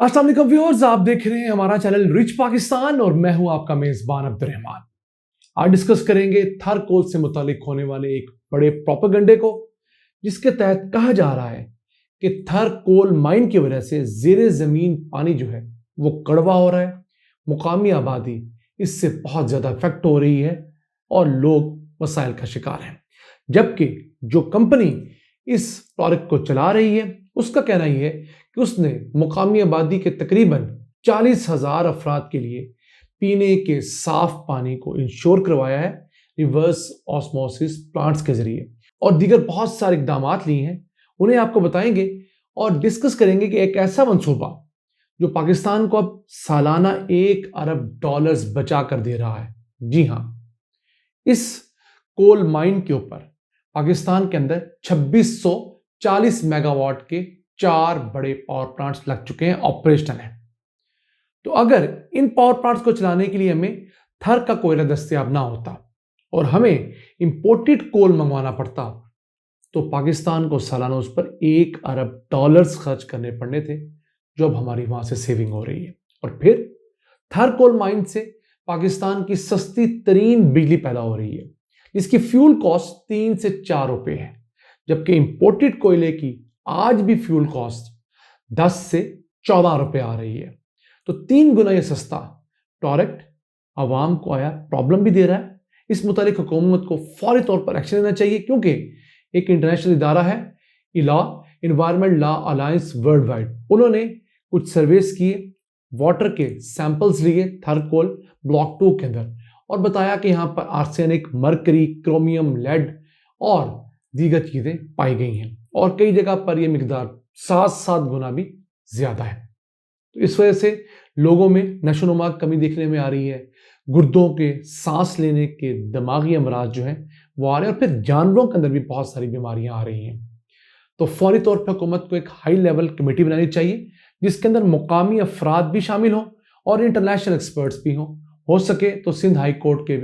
अस्सलाम वालेकुम व्यूअर्स, आप देख रहे हैं हमारा चैनल रिच पाकिस्तान और मैं हूं आपका मेजबान अब्दुर्रहमान। आज डिस्कस करेंगे थर कोल से मुतालिक होने वाले एक बड़े प्रोपेगेंडे को, जिसके तहत कहा जा रहा है कि थर कोल माइन की वजह से जेरे जमीन पानी जो है वो कड़वा हो रहा है, मुकामी आबादी इससे बहुत ज्यादा इफेक्ट हो रही है और लोग मसाइल का शिकार हैं। जबकि जो कंपनी इस प्रोजेक्ट को चला रही है उसका कहना ही है कि उसने मुकामी आबादी के तकरीबन 40,000 अफराद के लिए पीने के साफ पानी को इंश्योर करवाया है रिवर्स ऑस्मोसिस प्लांट्स के जरिए, और दीगर बहुत सारे इकदाम लिए हैं। उन्हें आपको बताएंगे और डिस्कस करेंगे कि एक ऐसा मंसूबा जो पाकिस्तान को अब सालाना $1 अरब बचा कर दे रहा है। जी हाँ, इस कोल माइन के ऊपर पाकिस्तान के अंदर 2640 मेगावाट के 4 बड़े पावर प्लांट्स लग चुके हैं, ऑपरेशनल हैं। तो अगर इन पावर प्लांट्स को चलाने के लिए हमें थर का कोयला दस्तयाब ना होता और हमें इंपोर्टेड कोल मंगवाना पड़ता, तो पाकिस्तान को सालाना उस पर $1 अरब खर्च करने पड़ने थे, जो अब हमारी वहां से सेविंग हो रही है। और फिर थर कोल माइन से पाकिस्तान की सस्ती तरीन बिजली पैदा हो रही है, जिसकी फ्यूल कॉस्ट 3 से 4 रुपए है, जबकि इंपोर्टेड कोयले की आज भी फ्यूल कॉस्ट 10 से 14 रुपए आ रही है। तो 3 गुना ये सस्ता प्रोडक्ट आवाम को आया प्रॉब्लम भी दे रहा है। इस मुतालिक हुकूमत को फौरी तौर पर एक्शन लेना चाहिए, क्योंकि एक इंटरनेशनल इदारा है इला environment law alliance world wide, उन्होंने कुछ सर्वेस किए, वाटर के सैंपल्स लिए थर कोल ब्लॉक 2 के अंदर, और बताया कि यहाँ पर आर्सेनिक, मरकरी, क्रोमियम, लेड और दीगर चीजें पाई गई हैं, और कई जगह पर यह मिकदार 7 गुना भी ज्यादा है। तो इस वजह से लोगों में नशोनुमा कमी देखने में आ रही है, गुर्दों के, सांस लेने के, दिमागी अमराज जो हैं वो आ रहे हैं, और फिर जानवरों के अंदर भी बहुत सारी बीमारियां आ रही हैं। तो फौरी तौर पर हुकूमत को एक हाई लेवल कमेटी बनानी चाहिए, जिसके अंदर मुकामी अफराद भी शामिल हों और इंटरनेशनल एक्सपर्ट्स भी हों। हो सके तो सिंध हाई कोर्ट के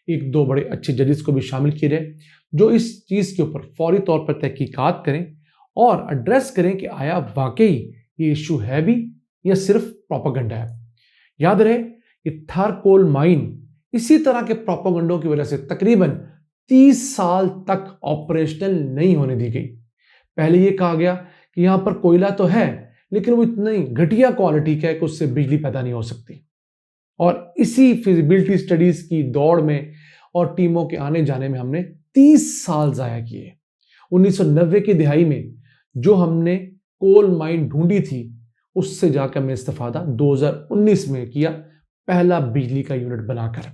1-2 बड़े अच्छे जजेस को भी शामिल किया जाए, जो इस चीज के ऊपर फौरी तौर पर तहकीकात करें और एड्रेस करें कि आया वाकई ये इशू है भी या सिर्फ प्रोपेगेंडा है। याद रहे कि थर कोल माइन इसी तरह के प्रोपेगेंडों की वजह से तकरीबन 30 साल तक ऑपरेशनल नहीं होने दी गई। पहले ये कहा गया कि यहां पर कोयला तो है, लेकिन वो इतनी घटिया क्वालिटी का है कि उससे बिजली पैदा नहीं हो सकती, और इसी फिजिबिलिटी स्टडीज की दौड़ में और टीमों के आने जाने में हमने 30 साल जाया किए। 1990 की दिहाई में जो हमने कोल माइन ढूंढी थी, उससे जाकर हमने इस्तेफादा 2019 में किया, पहला बिजली का यूनिट बनाकर।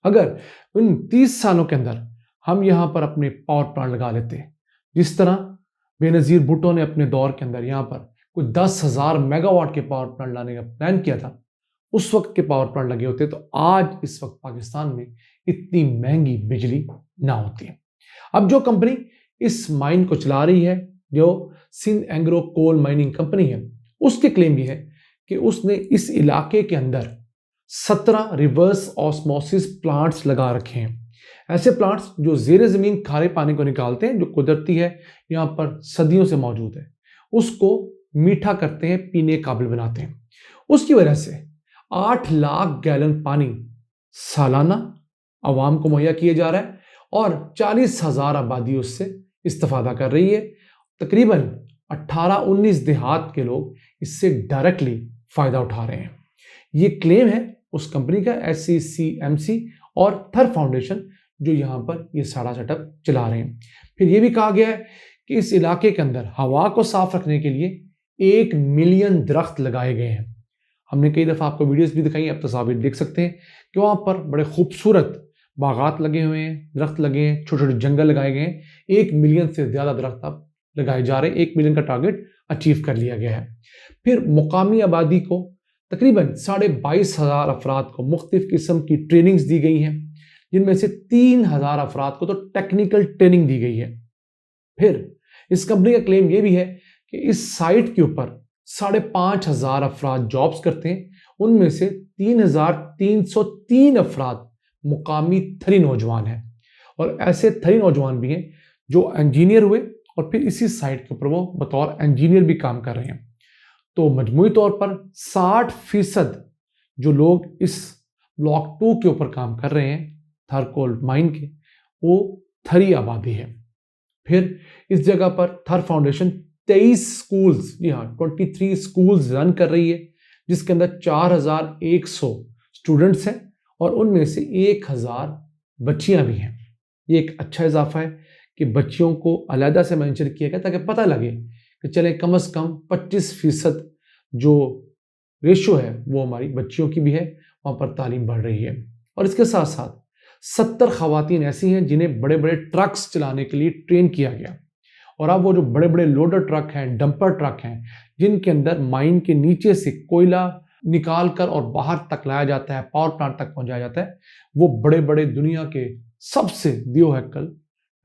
अगर उन 30 सालों के अंदर हम यहां पर अपने पावर प्लांट लगा लेते, जिस तरह बेनजीर भुट्टो ने अपने दौर के अंदर यहां पर कुछ 10,000 मेगावाट के पावर प्लांट लाने का प्लान किया था, उस वक्त के पावर प्लांट लगे होते तो आज इस वक्त पाकिस्तान में इतनी महंगी बिजली ना होती। अब जो कंपनी इस माइन को चला रही है, जो Sindh Engro coal mining company है, उसके क्लेम ये है कि उसने इस इलाके के अंदर 17 रिवर्स ऑस्मोसिस प्लांट्स लगा रखे हैं। ऐसे प्लांट्स जो जेरे जमीन खारे पानी को निकालते हैं, जो कुदरती है यहाँ पर सदियों से मौजूद है, उसको मीठा करते हैं, पीने काबिल बनाते हैं। उसकी वजह से 8 लाख गैलन पानी सालाना आवाम को मुहैया किया जा रहा है, और 40,000 आबादी उससे इस्तेफादा कर रही है। तकरीबन 18-19 देहात के लोग इससे डायरेक्टली फायदा उठा रहे हैं। ये क्लेम है उस कंपनी का, SCCMC और थर फाउंडेशन, जो यहाँ पर ये सारा सेटअप चला रहे हैं। फिर ये भी कहा गया है कि इस इलाके के अंदर हवा को साफ रखने के लिए 1 मिलियन दरख्त लगाए गए हैं। हमने कई दफ़ा आपको वीडियोस भी दिखाई, आप तस्वीर देख सकते हैं कि वहाँ पर बड़े खूबसूरत बागात लगे हुए हैं, दरख्त लगे हैं, छोटे छोटे जंगल लगाए गए हैं। 1 मिलियन से ज़्यादा दरख्त अब लगाए जा रहे हैं, 1 मिलियन का टारगेट अचीव कर लिया गया है। फिर मुकामी आबादी को तकरीबन 22,500 अफराद को मुख्तलिफ किस्म की ट्रेनिंग्स दी गई हैं, जिनमें से 3,000 अफराद को तो टेक्निकल ट्रेनिंग दी गई है। फिर इस कंपनी का क्लेम यह भी है कि इस साइट के ऊपर 5,500 अफराद जॉब्स करते हैं, उनमें से 3,303 अफराद मुकामी थरी नौजवान हैं, और ऐसे थरी नौजवान भी हैं जो इंजीनियर हुए और फिर इसी साइट के ऊपर वो बतौर इंजीनियर भी काम कर रहे हैं। तो मजमूई तौर पर 60% जो लोग इस ब्लॉक 2 के ऊपर काम कर रहे हैं थर कोल माइन के, वो थरी आबादी है। फिर इस जगह पर थर फाउंडेशन 23 स्कूल्स, जी हाँ 23 स्कूल्स रन कर रही है, जिसके अंदर 4100 स्टूडेंट्स हैं और उनमें से 1000 बच्चियां भी हैं। ये एक अच्छा इजाफा है कि बच्चियों को अलहदा से मेंशन किया गया ताकि पता लगे कि चले कम से कम 25% जो रेशो है वो हमारी बच्चियों की भी है, वहाँ पर तालीम बढ़ रही है। और इसके साथ साथ 70 खवातीन ऐसी हैं जिन्हें बड़े बड़े ट्रक्स चलाने के लिए ट्रेन किया गया। और अब वो जो बड़े बड़े लोडर ट्रक हैं, डंपर ट्रक हैं, जिनके अंदर माइन के नीचे से कोयला निकाल कर और बाहर तक लाया जाता है, पावर प्लांट तक पहुंचाया जाता है, वो बड़े बड़े दुनिया के सबसे दियोहैकल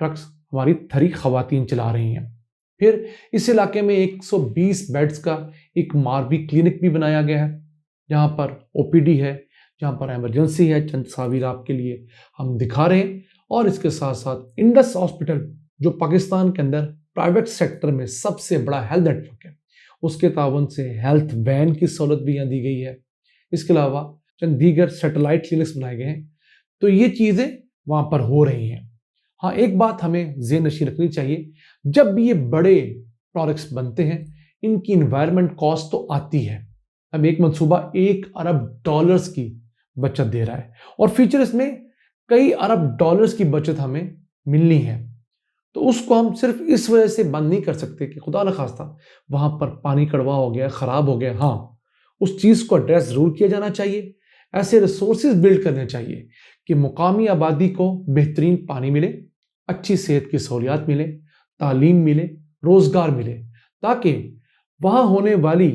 ट्रक्स हमारी थरी खवातीन चला रही हैं। फिर इस इलाके में 120 बेड्स का एक मारवी क्लिनिक भी बनाया गया है, जहाँ पर ओपीडी है, जहाँ पर इमरजेंसी है। चंद तस्वीर आपके लिए हम दिखा रहे हैं। और इसके साथ साथ इंडस हॉस्पिटल जो पाकिस्तान के अंदर प्राइवेट सेक्टर में सबसे बड़ा हेल्थ नेटवर्क है, उसके तावन से हेल्थ वैन की सहूलत भी यहाँ दी गई है। इसके अलावा चंद दीगर सैटेलाइट क्लिनिक्स बनाए गए हैं। तो ये चीज़ें वहाँ पर हो रही हैं। हाँ, एक बात हमें ज़हन नशीं रखनी चाहिए, जब भी ये बड़े प्रोडक्ट्स बनते हैं इनकी इन्वायरमेंट कॉस्ट तो आती है। अब एक मंसूबा $1 अरब की बचत दे रहा है और फ्यूचर इसमें कई अरब डॉलर्स की बचत हमें मिलनी है। तो उसको हम सिर्फ इस वजह से बंद नहीं कर सकते कि खुदा न खास्ता वहाँ पर पानी कड़वा हो गया, ख़राब हो गया। हाँ, उस चीज़ को एड्रेस ज़रूर किया जाना चाहिए। ऐसे रिसोर्सेज बिल्ड करने चाहिए कि मुकामी आबादी को बेहतरीन पानी मिले, अच्छी सेहत की सहूलियात मिले, तालीम मिले, रोज़गार मिले, ताकि वहाँ होने वाली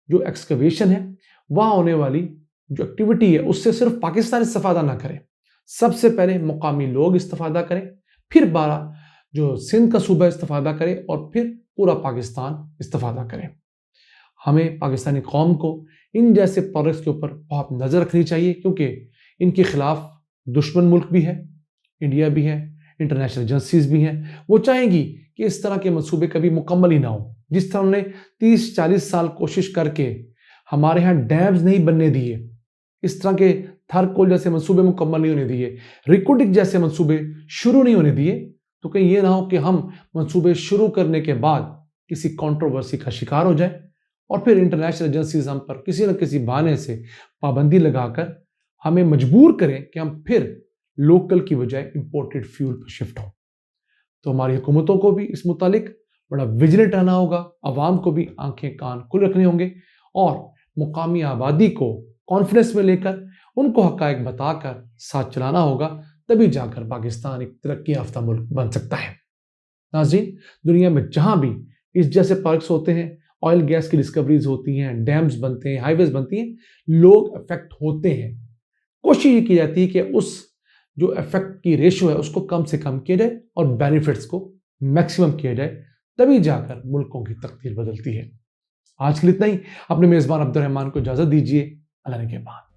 जो एक्सकवेशन है, वहाँ होने वाली जो एक्टिविटी है, उससे सिर्फ पाकिस्तान इस्तेफादा ना करे, सबसे पहले मुकामी लोग इस्तेफादा करें, फिर बारह जो सिंध का सूबा इस्तेफादा करे और फिर पूरा पाकिस्तान इस्तेफादा करे। हमें पाकिस्तानी कौम को इन जैसे प्रोडक्ट्स के ऊपर बहुत नज़र रखनी चाहिए, क्योंकि इनके खिलाफ दुश्मन मुल्क भी है, इंडिया भी है, इंटरनेशनल एजेंसीज भी हैं। वो चाहेंगी कि इस तरह के मंसूबे कभी मुकम्मल ही ना हो। जिस तरह उन्होंने 30-40 साल कोशिश करके हमारे यहाँ डैम्स नहीं बनने दिए, इस तरह के थर कोल जैसे मंसूबे मुकम्मल नहीं होने दिए, रिकुडिक जैसे मंसूबे शुरू नहीं होने दिए, तो कहीं ये ना हो कि हम मंसूबे शुरू करने के बाद किसी कंट्रोवर्सी का शिकार हो जाए और फिर इंटरनेशनल एजेंसीज हम पर किसी न किसी बहाने से पाबंदी लगाकर हमें मजबूर करें कि हम फिर लोकल की बजाय इंपोर्टेड फ्यूल पर शिफ्ट हो। तो हमारी हुकूमतों को भी इस मुतालिक बड़ा विजिलेंट रहना होगा, आवाम को भी आंखें कान खुले रखने होंगे और मुकामी आबादी को कॉन्फिडेंस में लेकर उनको हक़ाइक़ बताकर साथ चलाना होगा, तभी जाकर पाकिस्तान एक तरक्की याफ्ता मुल्क बन सकता है। नाज़रीन, दुनिया में जहाँ भी इस जैसे प्रोडक्ट्स होते हैं, ऑयल गैस की डिस्कवरीज होती हैं, डैम्स बनते हैं, हाईवेज बनती हैं, लोग अफेक्ट होते हैं। कोशिश ये की जाती है कि उस जो इफेक्ट की रेशो है उसको कम से कम किया जाए और बेनिफिट्स को मैक्सिमम किया जाए, तभी जाकर मुल्कों की तकदीर बदलती है। आज के लिए इतना ही। अपने मेज़बान अब्दुल रहमान को इजाज़त दीजिए। अल्लाह ने के बाद।